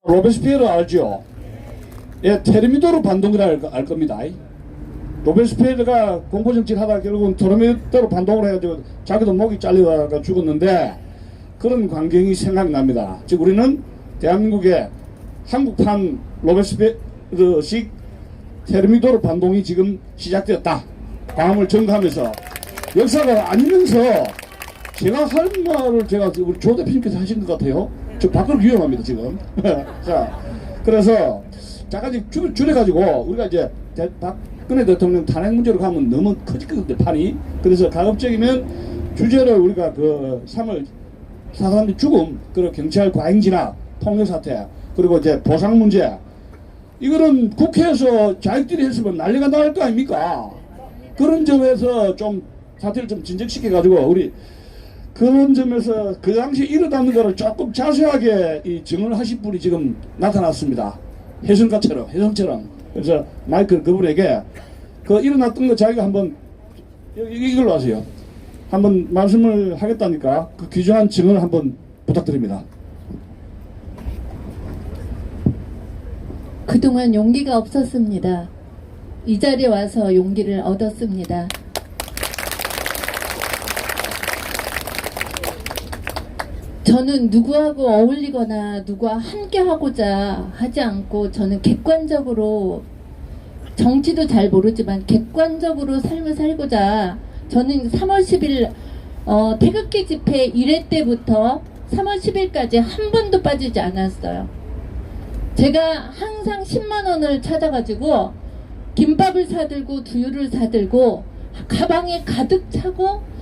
로베스피에르 알죠? 예, 테르미도르 반동이라 알 겁니다. 로베스피에르가 공포정치를 하다가 결국은 테르미도르 반동을 해가지고 자기도 목이 잘려가 죽었는데 그런 광경이 생각납니다. 즉 우리는 대한민국의 한국판 로베스피에르식 테르미도르 반동이 지금 시작되었다. 광화문을 점거하면서 역사가 아니면서 제가 할 말을 제가 우리 조 대표님께서 하신 것 같아요. 저 밖으로 위험합니다 지금. 자, 그래서 잠깐 줄여가지고 우리가 이제 박근혜 대통령 탄핵 문제로 가면 너무 커지거든요 판이. 그래서 가급적이면 주제를 우리가 그 3월 4.3 죽음, 그리고 경찰 과잉 진압, 폭력 사태, 그리고 이제 보상 문제, 이거는 국회에서 자익들이 했으면 난리가 날 거 아닙니까? 그런 점에서 좀 사태를 좀 진정시켜 가지고 우리 그런 점에서 그 당시에 일어났는 거를 조금 자세하게 이 증언을 하실 분이 지금 나타났습니다. 혜성처럼. 그래서 마이클 그분에게 그 일어났던 거 자기가 한번 이걸로 하세요. 한번 말씀을 하겠다니까 그 귀중한 증언을 한번 부탁드립니다. 그동안 용기가 없었습니다. 이 자리에 와서 용기를 얻었습니다. 저는 누구하고 어울리거나 누구와 함께 하고자 하지 않고 저는 객관적으로, 정치도 잘 모르지만 객관적으로 삶을 살고자, 저는 3월 10일 태극기 집회 1회 때부터 3월 10일까지 한 번도 빠지지 않았어요. 제가 항상 10만 원을 찾아가지고 김밥을 사들고 두유를 사들고 가방에 가득 차고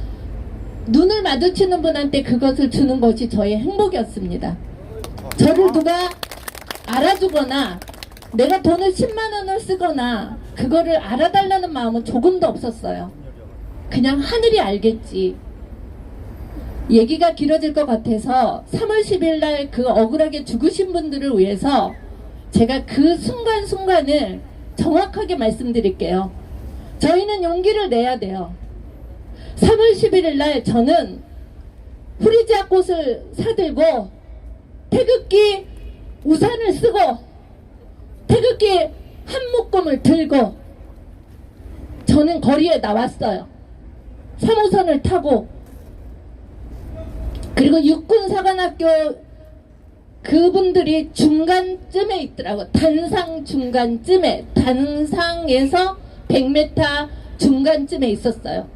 눈을 마주치는 분한테 그것을 주는 것이 저의 행복이었습니다. 저를 누가 알아주거나 내가 돈을 10만 원을 쓰거나 그거를 알아달라는 마음은 조금도 없었어요. 그냥 하늘이 알겠지. 얘기가 길어질 것 같아서 3월 10일 날 그 억울하게 죽으신 분들을 위해서 제가 그 순간순간을 정확하게 말씀드릴게요. 저희는 용기를 내야 돼요. 3월 11일 날 저는 프리지아 꽃을 사들고 태극기 우산을 쓰고 태극기 한 묶음을 들고 저는 거리에 나왔어요. 3호선을 타고. 그리고 육군사관학교 그분들이 중간쯤에 있더라고. 단상 중간쯤에, 단상에서 100m 중간쯤에 있었어요.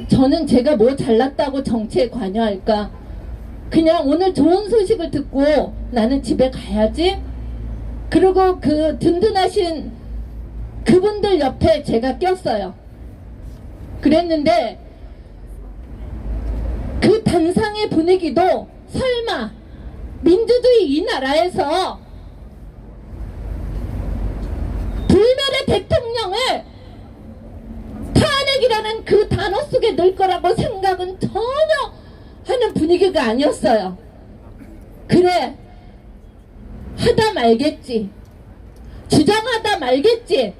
저는 제가 뭐 잘났다고 정치에 관여할까? 그냥 오늘 좋은 소식을 듣고 나는 집에 가야지. 그리고 그 든든하신 그분들 옆에 제가 꼈어요. 그랬는데 그 단상의 분위기도 설마 민주주의 이 나라에서 불멸의 대통령을 탄핵이라는 그 단어 속에 넣을 거라고 생각은 전혀 하는 분위기가 아니었어요. 그래, 하다 말겠지, 주장하다 말겠지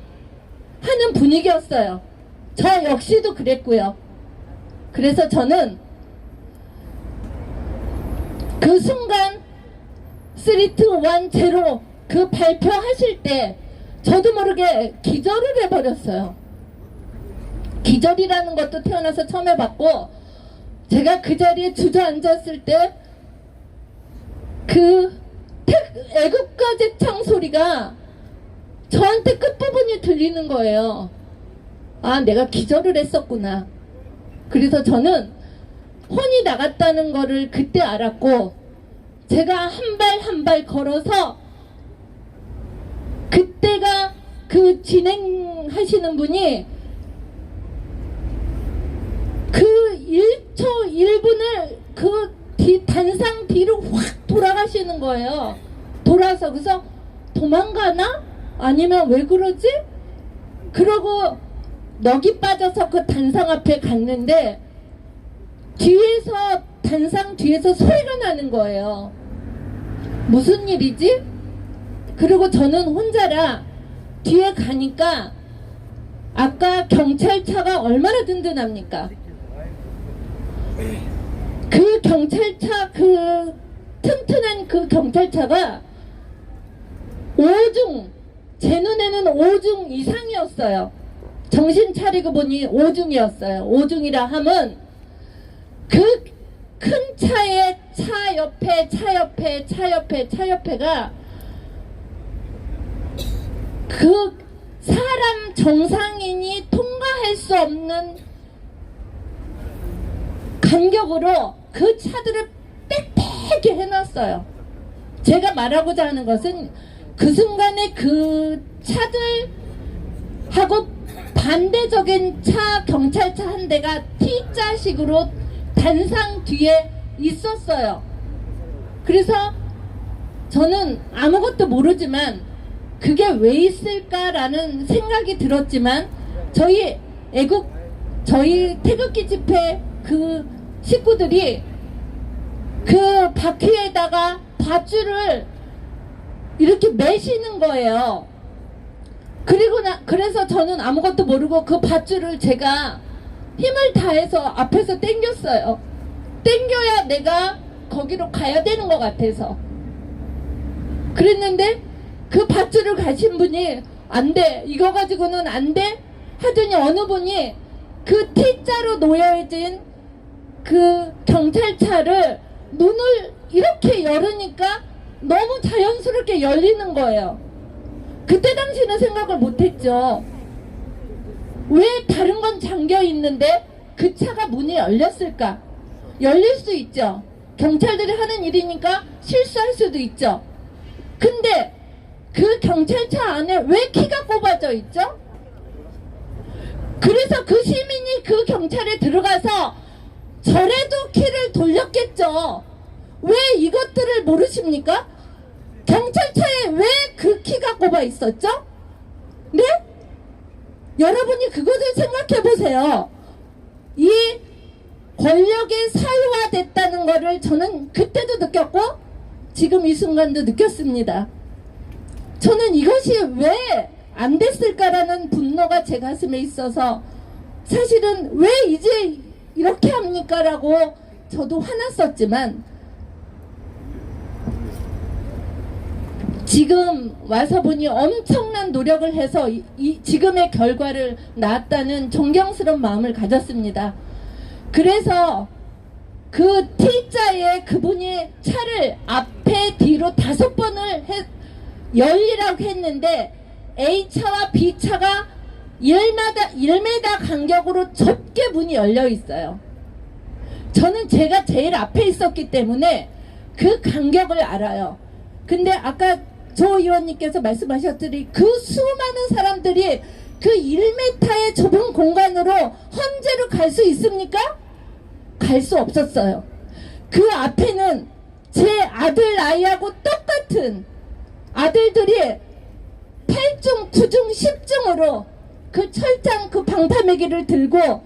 하는 분위기였어요. 저 역시도 그랬고요. 그래서 저는 그 순간 3, 2, 1, 0 그 발표하실 때 저도 모르게 기절을 해버렸어요. 기절이라는 것도 태어나서 처음 해봤고, 제가 그 자리에 주저앉았을 때 그 애국가 제창 소리가 저한테 끝부분이 들리는 거예요. 아, 내가 기절을 했었구나. 그래서 저는 혼이 나갔다는 거를 그때 알았고, 제가 한 발 한 발 걸어서 그때가 그 진행하시는 분이 그 1초 1분을 그 단상 뒤로 확 돌아가시는 거예요. 돌아서. 그래서 도망가나? 아니면 왜 그러지? 그러고 넋이 빠져서 그 단상 앞에 갔는데 뒤에서, 단상 뒤에서 소리가 나는 거예요. 무슨 일이지? 그리고 저는 혼자라 뒤에 가니까 아까 경찰차가 얼마나 든든합니까? 그 경찰차, 그 튼튼한 그 경찰차가 5중, 제 눈에는 5중 이상이었어요. 정신 차리고 보니 5중이었어요. 5중이라 함은 그 큰 차에 차 옆에 차 옆에 차 옆에 차 옆에가 그 사람 정상인이 통과할 수 없는 간격으로 그 차들을 빽빽히 해놨어요. 제가 말하고자 하는 것은 그 순간에 그 차들하고 반대적인 차, 경찰차 한 대가 T자식으로 단상 뒤에 있었어요. 그래서 저는 아무것도 모르지만 그게 왜 있을까라는 생각이 들었지만 저희 태극기 집회 그 식구들이 그 바퀴에다가 밧줄을 이렇게 매시는 거예요. 그래서 저는 아무것도 모르고 그 밧줄을 제가 힘을 다해서 앞에서 당겼어요. 당겨야 내가 거기로 가야 되는 것 같아서. 그랬는데 그 밧줄을 가신 분이 안 돼, 이거 가지고는 안 돼 하더니 어느 분이 그 T자로 놓여진 그 경찰차를 문을 이렇게 열으니까 너무 자연스럽게 열리는 거예요. 그때 당시는 생각을 못했죠. 왜 다른 건 잠겨 있는데 그 차가 문이 열렸을까? 열릴 수 있죠. 경찰들이 하는 일이니까 실수할 수도 있죠. 근데 그 경찰차 안에 왜 키가 꼽아져 있죠? 그래서 그 시민이 그 경찰에 들어가서 저래도 키를 돌렸겠죠. 왜 이것들을 모르십니까? 경찰차에 왜 그 키가 꼽아 있었죠? 네? 여러분이 그것을 생각해 보세요. 이 권력의 사유화됐다는 것을 저는 그때도 느꼈고 지금 이 순간도 느꼈습니다. 저는 이것이 왜 안 됐을까라는 분노가 제 가슴에 있어서 사실은 왜 이제 이렇게 합니까? 라고 저도 화났었지만 지금 와서 보니 엄청난 노력을 해서 지금의 결과를 낳았다는 존경스러운 마음을 가졌습니다. 그래서 그 T자에 그분이 차를 앞에 뒤로 5번을 열리라고 했는데 A차와 B차가 1m 간격으로 좁게 문이 열려 있어요. 저는 제가 제일 앞에 있었기 때문에 그 간격을 알아요. 근데 아까 조 의원님께서 말씀하셨더니 그 수많은 사람들이 그 1m의 좁은 공간으로 헌재로 갈 수 있습니까? 갈 수 없었어요. 그 앞에는 제 아들 나이하고 똑같은 아들들이 8중, 9중, 10중으로 그 철장 그 방파매기를 들고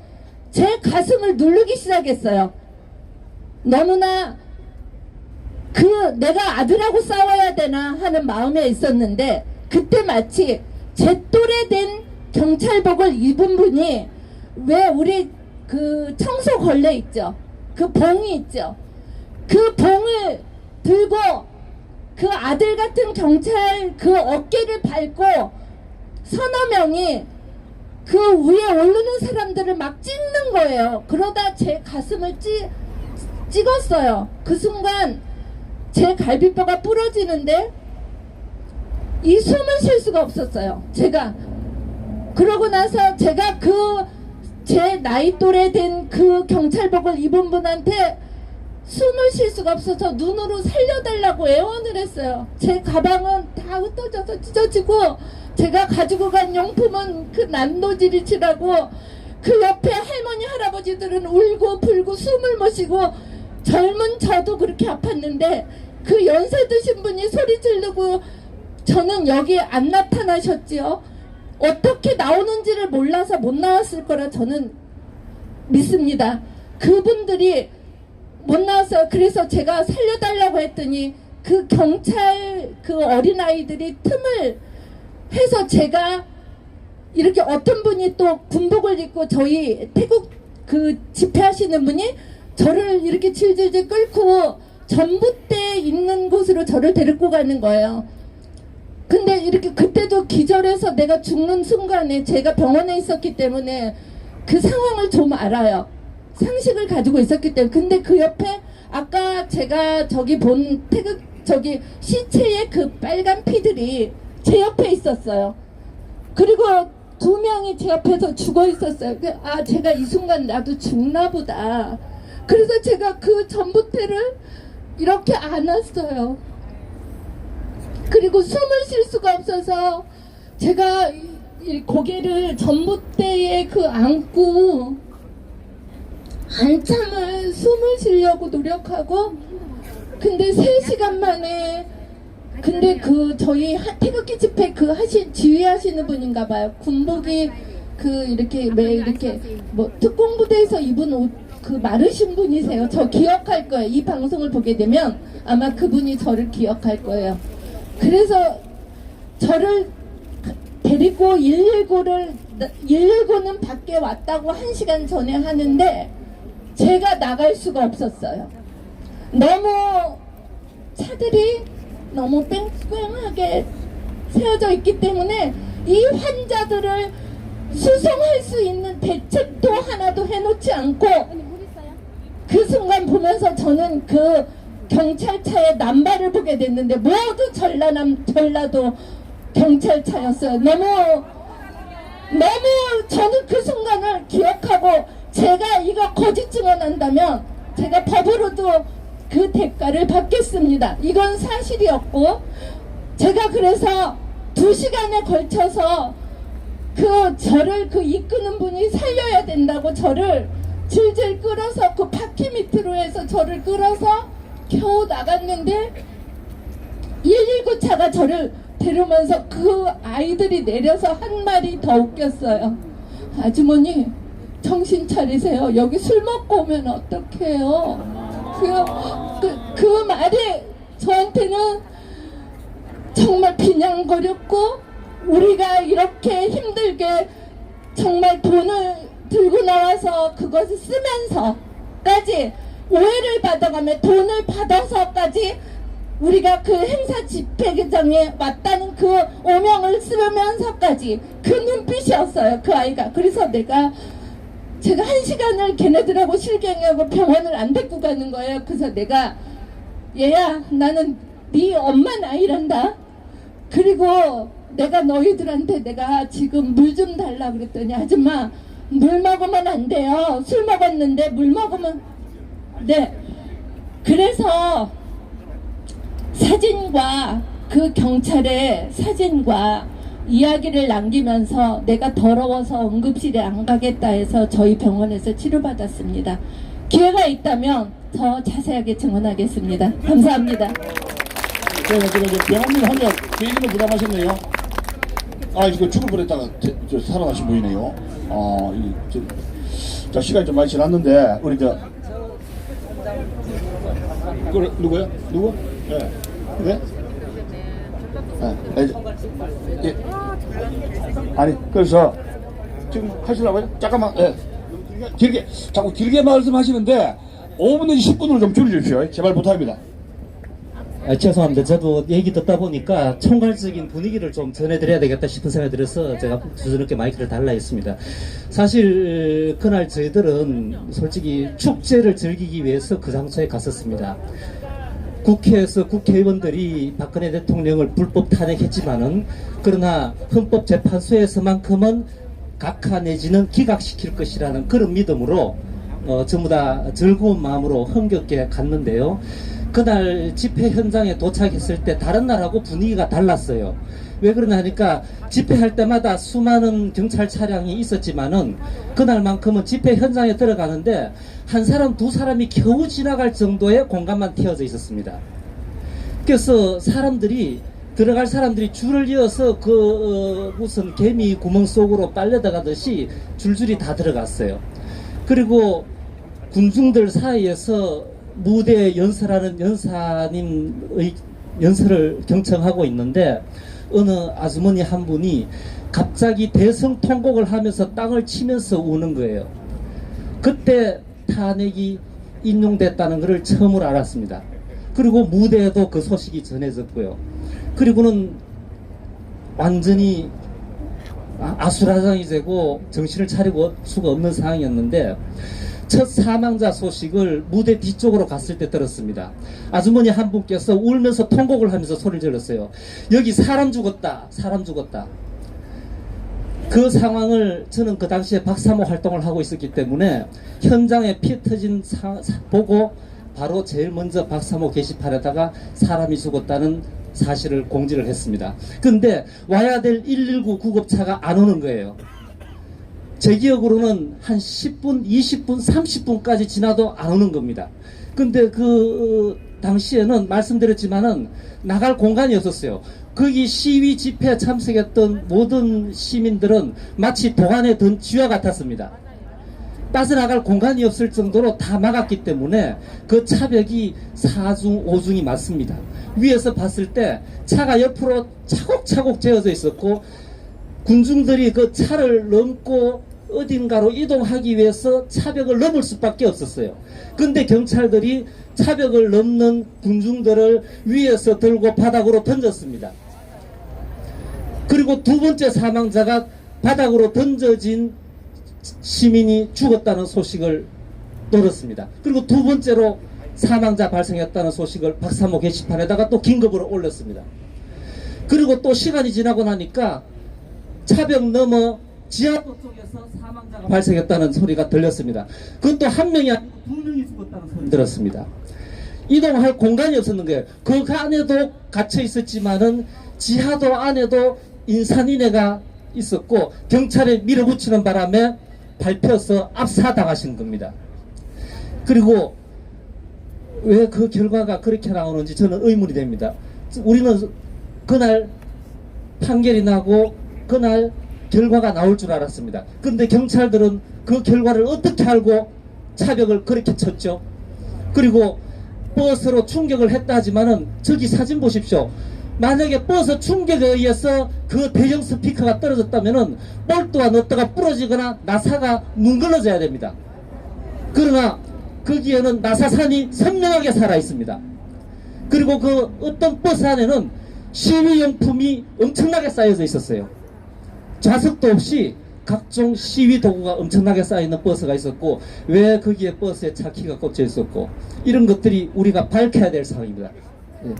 제 가슴을 누르기 시작했어요. 너무나 내가 아들하고 싸워야 되나 하는 마음에 있었는데 그때 마치 제 또래 된 경찰복을 입은 분이 왜 우리 그 청소 걸레 있죠? 그 봉이 있죠? 그 봉을 들고 그 아들 같은 경찰 그 어깨를 밟고 서너 명이 그 위에 오르는 사람들을 막 찍는 거예요. 그러다 제 가슴을 찍었어요. 그 순간 제 갈비뼈가 부러지는데 이 숨을 쉴 수가 없었어요. 제가 그러고 나서 제가 제 나이 또래 된 그 경찰복을 입은 분한테 숨을 쉴 수가 없어서 눈으로 살려달라고 애원을 했어요. 제 가방은 다 흩어져서 찢어지고 제가 가지고 간 용품은 그 난도질이 치라고 그 옆에 할머니 할아버지들은 울고 불고 숨을 못 쉬고 젊은 저도 그렇게 아팠는데 그 연세 드신 분이 소리 지르고 저는 여기 안 나타나셨지요. 어떻게 나오는지를 몰라서 못 나왔을 거라 저는 믿습니다. 그분들이 못 나왔어요. 그래서 제가 살려달라고 했더니 그 경찰 그 어린아이들이 틈을 해서 제가 이렇게 어떤 분이 또 군복을 입고 저희 태국 그 집회하시는 분이 저를 이렇게 질질질 끌고 전봇대에 있는 곳으로 저를 데리고 가는 거예요. 근데 이렇게 그때도 기절해서 내가 죽는 순간에 제가 병원에 있었기 때문에 그 상황을 좀 알아요. 상식을 가지고 있었기 때문에. 근데 그 옆에 아까 제가 저기 본 태극 저기 시체의 그 빨간 피들이 제 옆에 있었어요. 그리고 2명이 제 옆에서 죽어 있었어요. 아, 제가 이 순간 나도 죽나 보다. 그래서 제가 그 전봇대를 이렇게 안았어요. 그리고 숨을 쉴 수가 없어서 제가 이 고개를 전봇대에 그 안고 한참을 숨을 쉬려고 노력하고, 근데 3시간 만에, 근데 그 저희 태극기 집회 그 지휘하시는 분인가 봐요. 군복이 그 이렇게 왜 이렇게 뭐 특공부대에서 입은 옷 그 마르신 분이세요. 저 기억할 거예요. 이 방송을 보게 되면 아마 그분이 저를 기억할 거예요. 그래서 저를 데리고 119는 밖에 왔다고 1시간 전에 하는데 제가 나갈 수가 없었어요. 너무 차들이 너무 뺑뺑하게 세워져 있기 때문에 이 환자들을 수송할 수 있는 대책도 하나도 해놓지 않고, 그 순간 보면서 저는 그 경찰차의 남발을 보게 됐는데 모두 전라도 경찰차였어요. 너무 저는 그 순간을 기억하고, 제가 이거 거짓 증언한다면 제가 법으로도 그 대가를 받겠습니다. 이건 사실이었고, 제가 그래서 2시간에 걸쳐서 저를 이끄는 분이 살려야 된다고 저를 질질 끌어서 그 바퀴 밑으로 해서 저를 끌어서 겨우 나갔는데 119차가 저를 데려면서 그 아이들이 내려서 한 말이 더 웃겼어요. 아주머니 정신 차리세요. 여기 술 먹고 오면 어떡해요. 그 말이 저한테는 정말 비냥거렸고, 우리가 이렇게 힘들게 정말 돈을 들고 나와서 그것을 쓰면서까지 오해를 받아가며 돈을 받아서까지 우리가 그 행사 집회장에 왔다는 그 오명을 쓰면서까지 그 눈빛이었어요. 그 아이가. 그래서 제가 1시간을 걔네들하고 실갱이하고 병원을 안 데리고 가는 거예요. 그래서 내가, 얘야, 나는 네 엄마 나이란다. 그리고 내가 너희들한테 내가 지금 물 좀 달라 그랬더니, 아줌마 물 먹으면 안 돼요. 술 먹었는데 물 먹으면. 네. 그래서 사진과 그 경찰의 사진과 이야기를 남기면서 내가 더러워서 응급실에 안 가겠다 해서 저희 병원에서 치료받았습니다. 기회가 있다면 더 자세하게 증언하겠습니다. 감사합니다. 병원님 혼자 개인을 부담하셨네요. 아, 이거 죽을 뻔했다가 살아나신 분이네요. 자, 시간이 좀 많이 지났는데 우리 누구요? 누구? 네. 네? 예. 아니, 그래서 지금 하시려고요? 잠깐만. 예. 자꾸 길게 말씀하시는데 5분 내지 10분으로 좀 줄여주십시오. 제발 부탁합니다. 죄송합니다. 저도 얘기 듣다 보니까 총괄적인 분위기를 좀 전해드려야 되겠다 싶은 생각이 들어서 제가 부드럽게 마이크를 달라 했습니다. 사실 그날 저희들은 솔직히 축제를 즐기기 위해서 그 장소에 갔었습니다. 국회에서 국회의원들이 박근혜 대통령을 불법 탄핵했지만은, 그러나 헌법재판소에서만큼은 각하 내지는 기각시킬 것이라는 그런 믿음으로 전부 다 즐거운 마음으로 흥겹게 갔는데요. 그날 집회 현장에 도착했을 때 다른 날하고 분위기가 달랐어요. 왜 그러냐 하니까 집회할 때마다 수많은 경찰 차량이 있었지만은 그날만큼은 집회 현장에 들어가는데 한 사람 두 사람이 겨우 지나갈 정도의 공간만 틔워져 있었습니다. 그래서 들어갈 사람들이 줄을 이어서 무슨 개미 구멍 속으로 빨려 들어가듯이 줄줄이 다 들어갔어요. 그리고 군중들 사이에서 무대 연설하는 연사님의 연설을 경청하고 있는데, 어느 아주머니 한 분이 갑자기 대성통곡을 하면서 땅을 치면서 우는 거예요. 그때 탄핵이 인용됐다는 것을 처음으로 알았습니다. 그리고 무대에도 그 소식이 전해졌고요. 그리고는 완전히 아수라장이 되고 정신을 차리고 수가 없는 상황이었는데 첫 사망자 소식을 무대 뒤쪽으로 갔을 때 들었습니다. 아주머니 한 분께서 울면서 통곡을 하면서 소리를 질렀어요. 여기 사람 죽었다, 사람 죽었다. 그 상황을 저는 그 당시에 박사모 활동을 하고 있었기 때문에 현장에 피 터진 보고 바로 제일 먼저 박사모 게시판에다가 사람이 죽었다는 사실을 공지를 했습니다. 근데 와야 될 119 구급차가 안 오는 거예요. 제 기억으로는 한 10분, 20분, 30분까지 지나도 안 오는 겁니다. 근데 그 당시에는 말씀드렸지만은 나갈 공간이 없었어요. 거기 시위 집회에 참석했던 모든 시민들은 마치 도관에 든 쥐와 같았습니다. 빠져나갈 공간이 없을 정도로 다 막았기 때문에 그 차벽이 4중, 5중이 맞습니다. 위에서 봤을 때 차가 옆으로 차곡차곡 재어져 있었고 군중들이 그 차를 넘고 어딘가로 이동하기 위해서 차벽을 넘을 수밖에 없었어요. 근데 경찰들이 차벽을 넘는 군중들을 위에서 들고 바닥으로 던졌습니다. 그리고 두 번째 사망자가 바닥으로 던져진 시민이 죽었다는 소식을 들었습니다. 그리고 두 번째로 사망자 발생했다는 소식을 박사모 게시판에다가 또 긴급으로 올렸습니다. 그리고 또 시간이 지나고 나니까 차벽 넘어 지하도 쪽에서 사망자가 발생했다는 소리가 들렸습니다. 그것도 한 명이 아니고 두 명이 죽었다는 소리 들었습니다. 이동할 공간이 없었는 거예요. 그 안에도 갇혀 있었지만은 지하도 안에도 인산인해가 있었고 경찰에 밀어붙이는 바람에 밟혀서 압사당하신 겁니다. 그리고 왜 그 결과가 그렇게 나오는지 저는 의문이 됩니다. 우리는 그날 판결이 나고 그날 결과가 나올 줄 알았습니다. 근데 경찰들은 그 결과를 어떻게 알고 차벽을 그렇게 쳤죠? 그리고 버스로 충격을 했다 하지만은 저기 사진 보십시오. 만약에 버스 충격에 의해서 그 대형 스피커가 떨어졌다면은 볼트가 넣다가 부러지거나 나사가 뭉글러져야 됩니다. 그러나 거기에는 나사산이 선명하게 살아 있습니다. 그리고 그 어떤 버스 안에는 시위용품이 엄청나게 쌓여져 있었어요. 좌석도 없이 각종 시위 도구가 엄청나게 쌓여있는 버스가 있었고 왜 거기에 버스에 차 키가 꽂혀 있었고 이런 것들이 우리가 밝혀야 될 상황입니다. 예.